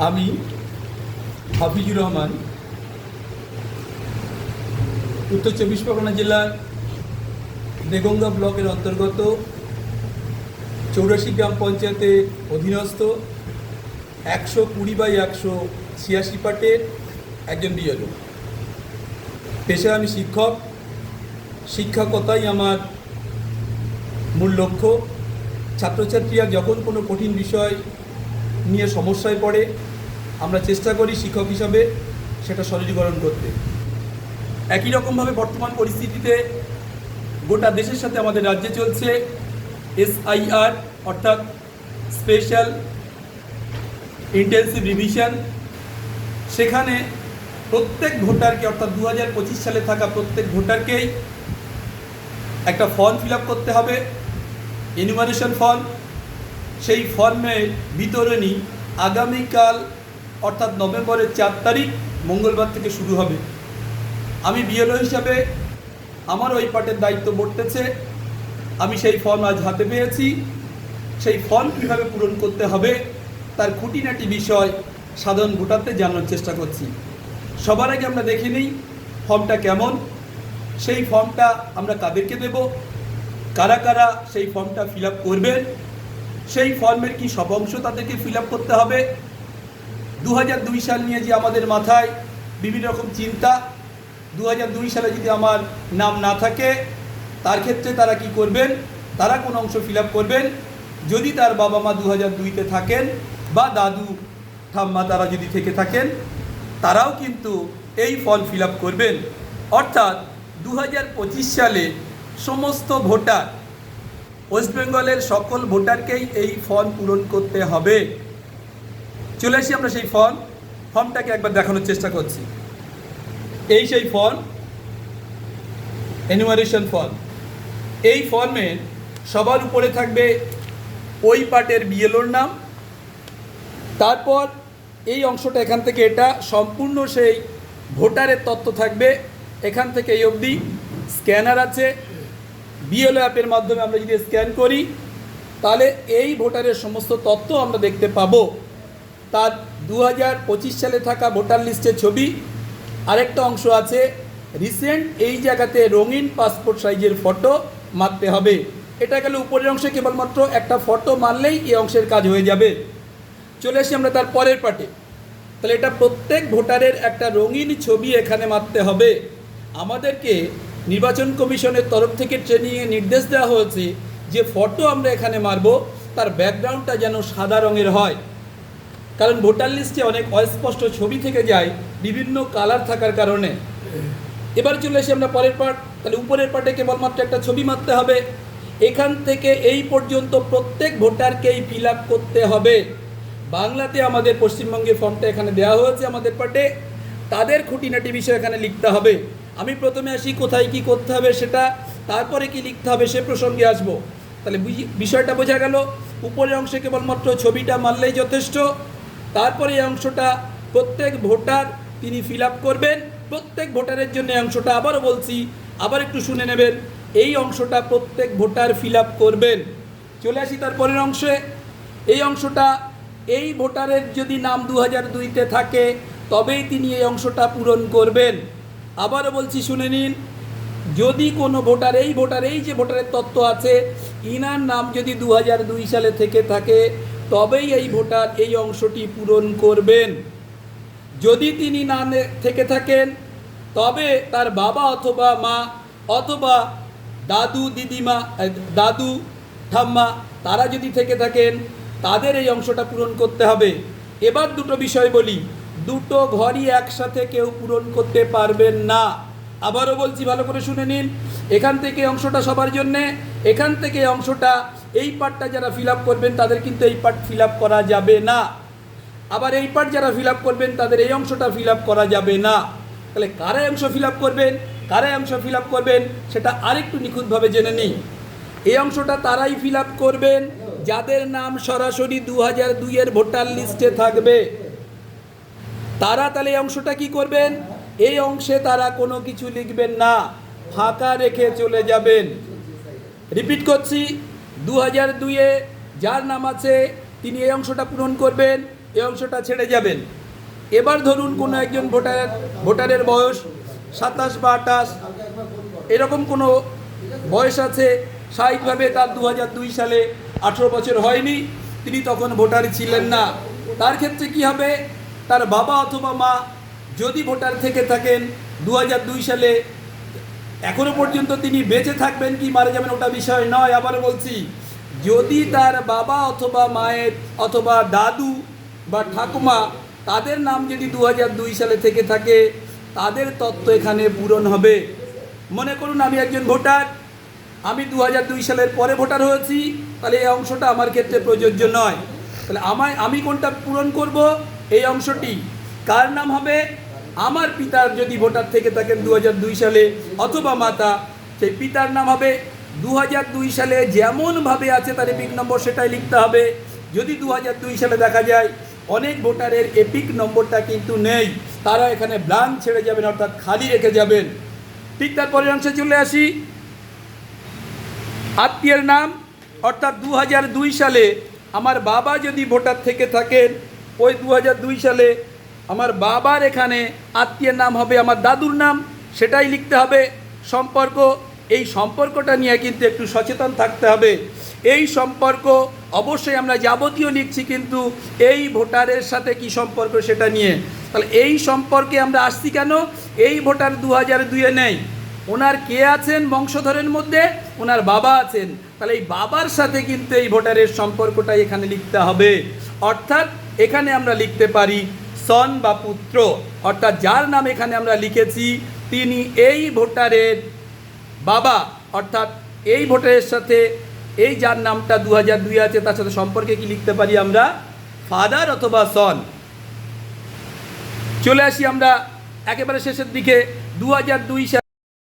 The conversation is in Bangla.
আমি হাফিজুর রহমান উত্তর 24 পরগনা জেলার দেগঙ্গা ব্লকের অন্তর্গত 84 গ্রাম পঞ্চায়েতের অধীনস্থ 120/186 পাটের একজন বিএলও। পেশায় আমি শিক্ষক। শিক্ষকতাই আমার মূল লক্ষ্য। ছাত্রছাত্রীরা যখন কোনো কঠিন বিষয় নিয়ে সমস্যায় পড়ে, আমরা চেষ্টা করি শিক্ষক হিসাবে সেটা সরলীকরণ করতে। একই রকমভাবে বর্তমান পরিস্থিতিতে গোটা দেশের সাথে আমাদের রাজ্যে চলছে SIR অর্থাৎ স্পেশাল ইন্টেন্সিভ রিভিশন। সেখানে প্রত্যেক ভোটারকে অর্থাৎ 2025 সালে থাকা প্রত্যেক ভোটারকেই একটা ফর্ম ফিল আপ করতে হবে, এনুমারেশন ফর্ম। সেই ফর্মের বিতরণী আগামীকাল অর্থাৎ নভেম্বরের 4 তারিখ মঙ্গলবার থেকে শুরু হবে। আমি বিএলও হিসাবে আমার ওই পার্টের দায়িত্ব বর্তেছে। আমি সেই ফর্ম আজ হাতে পেয়েছি। সেই ফর্ম কীভাবে পূরণ করতে হবে তার খুঁটিনাটি বিষয় সাধারণ ভোটারদের জানানোর চেষ্টা করছি। সবার আগে আমরা দেখে নিই ফর্মটা কেমন। সেই ফর্মটা আমরা কাদেরকে দেব, কারা কারা সেই ফর্মটা ফিল আপ করবেন, সেই ফর্মের কি সব অংশ তাদেরকে ফিল আপ করতে হবে। 2002 সাল নিয়ে যে আমাদের মাথায় বিভিন্ন রকম চিন্তা, 2002 সালে যদি আমার নাম না থাকে তার ক্ষেত্রে তারা কি করবেন, তারা কোন অংশ ফিল আপ করবেন। যদি তার বাবা মা 2002-তে থাকেন বা দাদু ঠাম্মা তারা যদি থেকে থাকেন, তারাও কিন্তু এই ফর্ম ফিল আপ করবেন। অর্থাৎ 2025 সালে সমস্ত ভোটার, ওয়েস্ট বেঙ্গলের সকল ভোটারকেই এই ফর্ম পূরণ করতে হবে। চলে আসি আমরা সেই ফর্মটাকে একবার দেখানোর চেষ্টা করছি। এই সেই ফর্ম, এনুমারেশন ফর্ম। এই ফর্মে সবার উপরে থাকবে ওই পার্টের বিএলওর নাম। তারপর এই অংশটা এখান থেকে এটা সম্পূর্ণ সেই ভোটারের তথ্য থাকবে। এখান থেকে এই অবধি স্ক্যানার আছে। বিএলও অ্যাপের মাধ্যমে আমরা যদি স্ক্যান করি তাহলে এই ভোটারের সমস্ত তথ্য আমরা দেখতে পাবো। তার 2025 সালে থাকা ভোটার লিস্টের ছবি। আরেকটা অংশ আছে রিসেন্ট, এই জায়গাতে রঙিন পাসপোর্ট সাইজের ফটো মারতে হবে। এটা গেলে উপরের অংশে কেবলমাত্র একটা ফটো মারলেই এই অংশের কাজ হয়ে যাবে। চলে আসি আমরা তার পরের পার্টে। তাহলে এটা প্রত্যেক ভোটারের একটা রঙিন ছবি এখানে মারতে হবে। আমাদেরকে নির্বাচন কমিশনের তরফ থেকে ট্রেনিংয়ে নির্দেশ দেওয়া হয়েছে যে ফটো আমরা এখানে মারব তার ব্যাকগ্রাউন্ডটা যেন সাদা রঙের হয়, কারণ ভোটার লিস্টে অনেক অস্পষ্ট ছবি থেকে যায় বিভিন্ন কালার থাকার কারণে। এবার চলে এসে আমরা পরের পার্ট। তাহলে উপরের পার্টে কেবলমাত্র একটা ছবি মারতে হবে। এখান থেকে এই পর্যন্ত প্রত্যেক ভোটারকেই ফিল আপ করতে হবে। বাংলাতে আমাদের পশ্চিমবঙ্গের ফর্মটা এখানে দেওয়া হয়েছে আমাদের পার্টে। তাদের খুঁটিনাটি বিষয় এখানে লিখতে হবে। আমি প্রথমে আসি কোথায় কি করতে হবে সেটা, তারপরে কি লিখতে হবে সে প্রসঙ্গে আসবো। তাহলে বিষয়টা বোঝা গেল। উপরের অংশে কেবলমাত্র ছবিটা মারলেই যথেষ্ট। তারপরে এই অংশটা প্রত্যেক ভোটার তিনি ফিল আপ করবেন। প্রত্যেক ভোটারের জন্য এই অংশটা আবারও বলছি, আবার একটু শুনে নেবেন। এই অংশটা প্রত্যেক ভোটার ফিল আপ করবেন। চলে আসি তারপরের অংশে। এই অংশটা এই ভোটারের যদি নাম 2002-তে থাকে তবেই তিনি এই অংশটা পূরণ করবেন। আবারও বলছি শুনে নিন, যদি কোনো ভোটার এই যে ভোটারের তথ্য আছে ইনার নাম যদি 2002 সালে থেকে থাকে তবেই এই ভোটার এই অংশটি পূরণ করবেন। যদি তিনি না থেকে থাকেন তবে তার বাবা অথবা মা অথবা দাদু দিদিমা, দাদু ঠাম্মা তারা যদি থেকে থাকেন তাদের এই অংশটা পূরণ করতে হবে। এবার দুটো বিষয় বলি, দুটো ঘরই একসাথে কেউ পূরণ করতে পারবেন না। আবারও বলছি, ভালো করে শুনে নিন। এখান থেকে অংশটা সবার জন্যে, এখান থেকে অংশটা এই পার্টটা যারা ফিল আপ করবেন তাদের কিন্তু এই পার্ট ফিল আপ করা যাবে না। আবার এই পার্ট যারা ফিল আপ করবেন তাদের এই অংশটা ফিল আপ করা যাবে না। তাহলে কারা অংশ ফিল আপ করবেন, কারা অংশ ফিল আপ করবেন সেটা আরেকটু নিখুঁতভাবে জেনে নিই। এই অংশটা তারাই ফিল আপ করবেন যাদের নাম সরাসরি 2002-এর ভোটার লিস্টে থাকবে। তারা তাহলে এই অংশটা কি করবেন, এই অংশে তারা কোনো কিছু লিখবেন না, ফাঁকা রেখে চলে যাবেন। রিপিট করছি, 2002-এ যার নাম আছে তিনি এই অংশটা পূরণ করবেন। এই অংশটা ছেড়ে যাবেন। এবার ধরুন কোনো একজন ভোটারের বয়স 27 বা 28 এরকম কোনো বয়স আছে, স্বাভাবিকভাবে তার 2002 সালে 18 বছর হয়নি, তিনি তখন ভোটার ছিলেন না। তার ক্ষেত্রে কি হবে, তার বাবা অথবা মা যদি ভোটার থেকে থাকেন 2002 সালে, এখনো পর্যন্ত তিনি বেঁচে থাকবেন কি মারা যাবেন ওটা বিষয় নয়। আবার বলছি, যদি তার বাবা অথবা মায়ের অথবা দাদু বা ঠাকুমা তাদের নাম যদি 2002 সালে থেকে থাকে, তাদের তথ্য এখানে পূরণ হবে। মনে করুন আমি একজন ভোটার, আমি 2002 সালের পরে ভোটার হয়েছি, তাহলে এই অংশটা আমার ক্ষেত্রে প্রযোজ্য নয়। তাহলে আমি কোনটা পূরণ করব, এই অংশটি। কার নাম হবে, আমার পিতার যদি ভোটার থেকে থাকেন 2002 সালে অথবা মাতা, সেই পিতার নাম হবে 2002 সালে যেমনভাবে আছে তার এপিক নম্বর সেটাই লিখতে হবে। যদি 2002 সালে দেখা যায় অনেক ভোটারের এপিক নম্বরটা কিন্তু নেই, তারা এখানে ব্ল্যাঙ্ক ছেড়ে যাবেন, অর্থাৎ খালি রেখে যাবেন। ঠিক তারপরের অংশে চলে আসি, আত্মীয়ের নাম, অর্থাৎ 2002 সালে আমার বাবা যদি ভোটার থেকে থাকেন, ওই 2002 সালে আমার বাবার এখানে আত্মীয়ের নাম হবে আমার দাদুর নাম, সেটাই লিখতে হবে। সম্পর্ক, এই সম্পর্কটা নিয়ে কিন্তু একটু সচেতন থাকতে হবে। এই সম্পর্ক অবশ্যই আমরা যাবতীয় লিখছি, কিন্তু এই ভোটারের সাথে কি সম্পর্ক সেটা নিয়ে। তাহলে এই সম্পর্কে আমরা আসছি কেন, এই ভোটার 2002-এ নেই, ওনার কে আছেন বংশধরের মধ্যে, ওনার বাবা আছেন। তাহলে এই বাবার সাথে কিন্তু এই ভোটারের সম্পর্কটাই এখানে লিখতে হবে। অর্থাৎ এখানে আমরা লিখতে পারি সন বা পুত্র, অর্থাৎ যার নাম এখানে আমরা লিখেছি তিনি এই ভোটারের বাবা, অর্থাৎ এই ভোটারের সাথে এই যার নামটা 2002 আছে তার সাথে সম্পর্কে কি লিখতে পারি আমরা, ফাদার অথবা সন। চলে আসি আমরা একেবারে শেষের দিকে। 2002 সালে